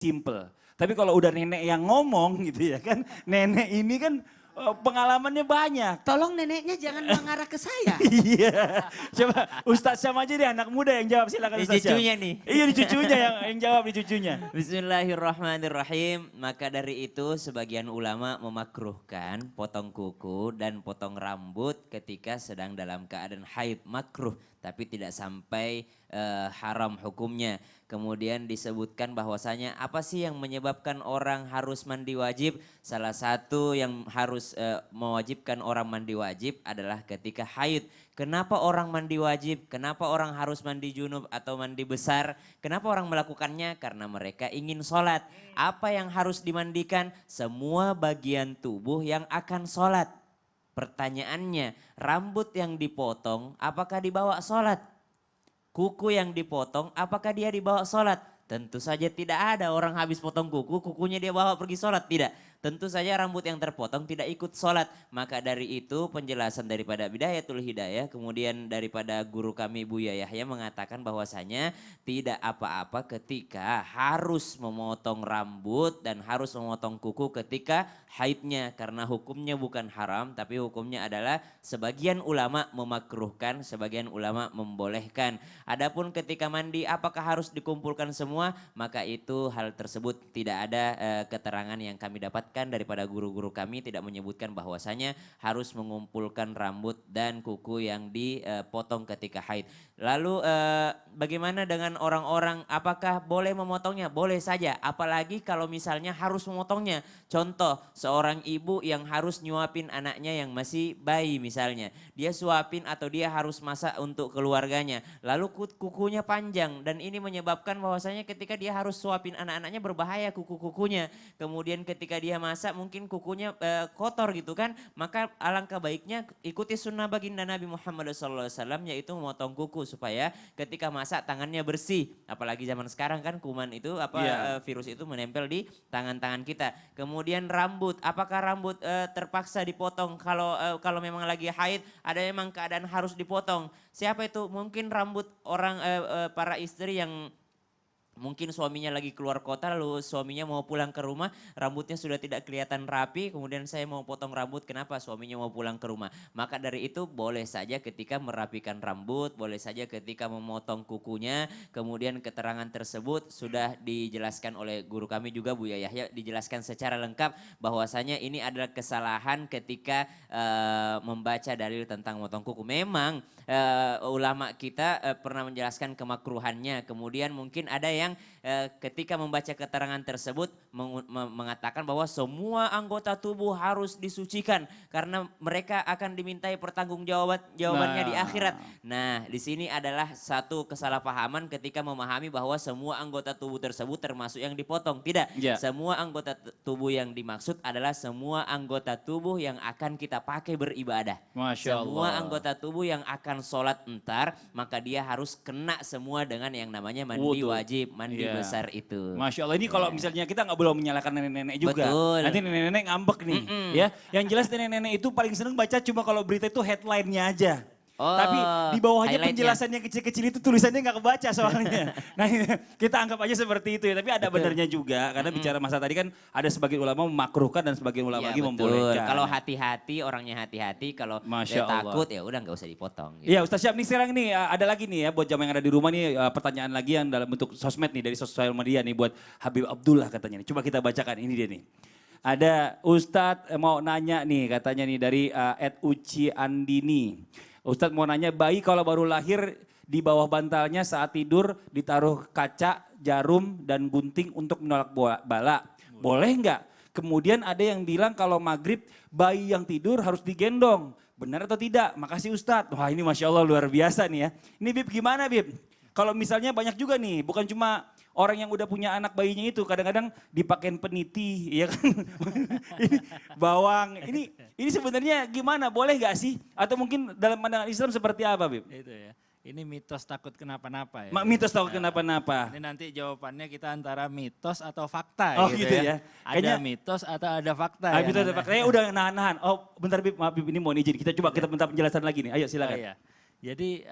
simple. Tapi kalau udah nenek yang ngomong gitu ya kan, nenek ini kan pengalamannya banyak. Tolong neneknya jangan mengarah ke saya. Iya, coba Ustadz Syam aja deh anak muda yang jawab, silakan Di Ustadz Syam. cucunya nih. Iya di cucunya yang jawab, di cucunya. Bismillahirrahmanirrahim. Maka dari itu sebagian ulama memakruhkan potong kuku dan potong rambut ketika sedang dalam keadaan haid, makruh. Tapi tidak sampai haram hukumnya. Kemudian disebutkan bahwasanya apa sih yang menyebabkan orang harus mandi wajib? Salah satu yang harus mewajibkan orang mandi wajib adalah ketika haid. Kenapa orang mandi wajib? Kenapa orang harus mandi junub atau mandi besar? Kenapa orang melakukannya? Karena mereka ingin sholat. Apa yang harus dimandikan? Semua bagian tubuh yang akan sholat. Pertanyaannya, rambut yang dipotong apakah dibawa sholat? Kuku yang dipotong apakah dia dibawa sholat? Tentu saja tidak ada orang habis potong kuku, kukunya dia bawa pergi sholat. Tidak. Tentu saja rambut yang terpotong tidak ikut sholat. Maka dari itu penjelasan daripada Bidayatul Hidayah, kemudian daripada guru kami Buya Yahya mengatakan bahwasanya tidak apa-apa ketika harus memotong rambut dan harus memotong kuku ketika haidnya. Karena hukumnya bukan haram, tapi hukumnya adalah sebagian ulama memakruhkan, sebagian ulama membolehkan. Adapun ketika mandi apakah harus dikumpulkan semua? Maka itu hal tersebut tidak ada keterangan yang kami dapat daripada guru-guru kami, tidak menyebutkan bahwasanya harus mengumpulkan rambut dan kuku yang dipotong ketika haid. Lalu bagaimana dengan orang-orang, apakah boleh memotongnya? Boleh saja, apalagi kalau misalnya harus memotongnya. Contoh, seorang ibu yang harus nyuapin anaknya yang masih bayi misalnya. Dia suapin atau dia harus masak untuk keluarganya. Lalu kukunya panjang dan ini menyebabkan bahwasanya ketika dia harus suapin anak-anaknya berbahaya kuku-kukunya. Kemudian ketika dia masak mungkin kukunya kotor gitu kan, maka alangkah baiknya ikuti sunnah baginda Nabi Muhammad SAW, yaitu memotong kuku supaya ketika masak tangannya bersih. Apalagi zaman sekarang kan kuman itu virus itu menempel di tangan-tangan kita. Kemudian rambut, apakah rambut terpaksa dipotong kalau memang lagi haid, ada memang keadaan harus dipotong. Siapa itu? Mungkin rambut orang para istri yang mungkin suaminya lagi keluar kota lalu suaminya mau pulang ke rumah, rambutnya sudah tidak kelihatan rapi, kemudian saya mau potong rambut, kenapa? Suaminya mau pulang ke rumah. Maka dari itu boleh saja ketika merapikan rambut, boleh saja ketika memotong kukunya, kemudian keterangan tersebut sudah dijelaskan oleh guru kami juga Buya Yahya, dijelaskan secara lengkap bahwasanya ini adalah kesalahan ketika membaca dalil tentang memotong kuku. Memang ulama kita pernah menjelaskan kemakruhannya, kemudian mungkin ada yang ketika membaca keterangan tersebut mengatakan bahwa semua anggota tubuh harus disucikan karena mereka akan dimintai jawabannya di akhirat. Nah, di sini adalah satu kesalahpahaman ketika memahami bahwa semua anggota tubuh tersebut termasuk yang dipotong. Tidak, semua anggota tubuh yang dimaksud adalah semua anggota tubuh yang akan kita pakai beribadah. Masya Allah. Semua anggota tubuh yang akan sholat entar, maka dia harus kena semua dengan yang namanya mandi wajib, mandi besar itu. Masya Allah, ini kalau misalnya kita nggak boleh menyalahkan nenek-nenek juga. Betul. Nanti nenek-nenek ngambek nih. Ya, yang jelas nenek-nenek itu paling seneng baca cuma kalau berita itu headline-nya aja. Oh, tapi di bawahnya highlight-nya. penjelasannya kecil-kecil itu tulisannya nggak kebaca soalnya. Nah kita anggap aja seperti itu ya. Tapi ada benernya juga karena bicara masa tadi kan ada sebagian ulama memakruhkan dan sebagian ulama lagi membolehkan. Kalau hati-hati, orangnya hati-hati, kalau dia takut ya udah nggak usah dipotong. Gitu. Iya Ustaz Syam nih sekarang nih ada lagi nih ya buat jamaah yang ada di rumah nih pertanyaan lagi yang dalam bentuk sosmed nih dari sosial media nih buat Habib Abdullah katanya nih. Coba kita bacakan ini dia nih. Ada Ustadz mau nanya nih katanya nih dari @uci Andini. Ustadz mau nanya, bayi kalau baru lahir di bawah bantalnya saat tidur ditaruh kaca, jarum, dan gunting untuk menolak bala. Boleh nggak? Kemudian ada yang bilang kalau maghrib bayi yang tidur harus digendong. Benar atau tidak? Makasih Ustadz. Wah ini Masya Allah luar biasa nih ya. Ini Bib gimana Bib? Kalau misalnya banyak juga nih, bukan cuma orang yang udah punya anak bayinya itu kadang-kadang dipakein peniti, ya kan? Ini bawang. Ini sebenarnya gimana? Boleh gak sih? Atau mungkin dalam pandangan Islam seperti apa, Bib? Itu ya. Ini mitos takut kenapa-napa ya. Mitos takut kenapa-napa. Ini nanti jawabannya kita antara mitos atau fakta Oh gitu ya. Ada mitos atau ada fakta. Mitos ada fakta. Udah nahan-nahan. Oh bentar Bib, maaf Bib ini mohon izin. Kita coba kita minta penjelasan lagi nih. Ayo silakan. Oh, iya. Jadi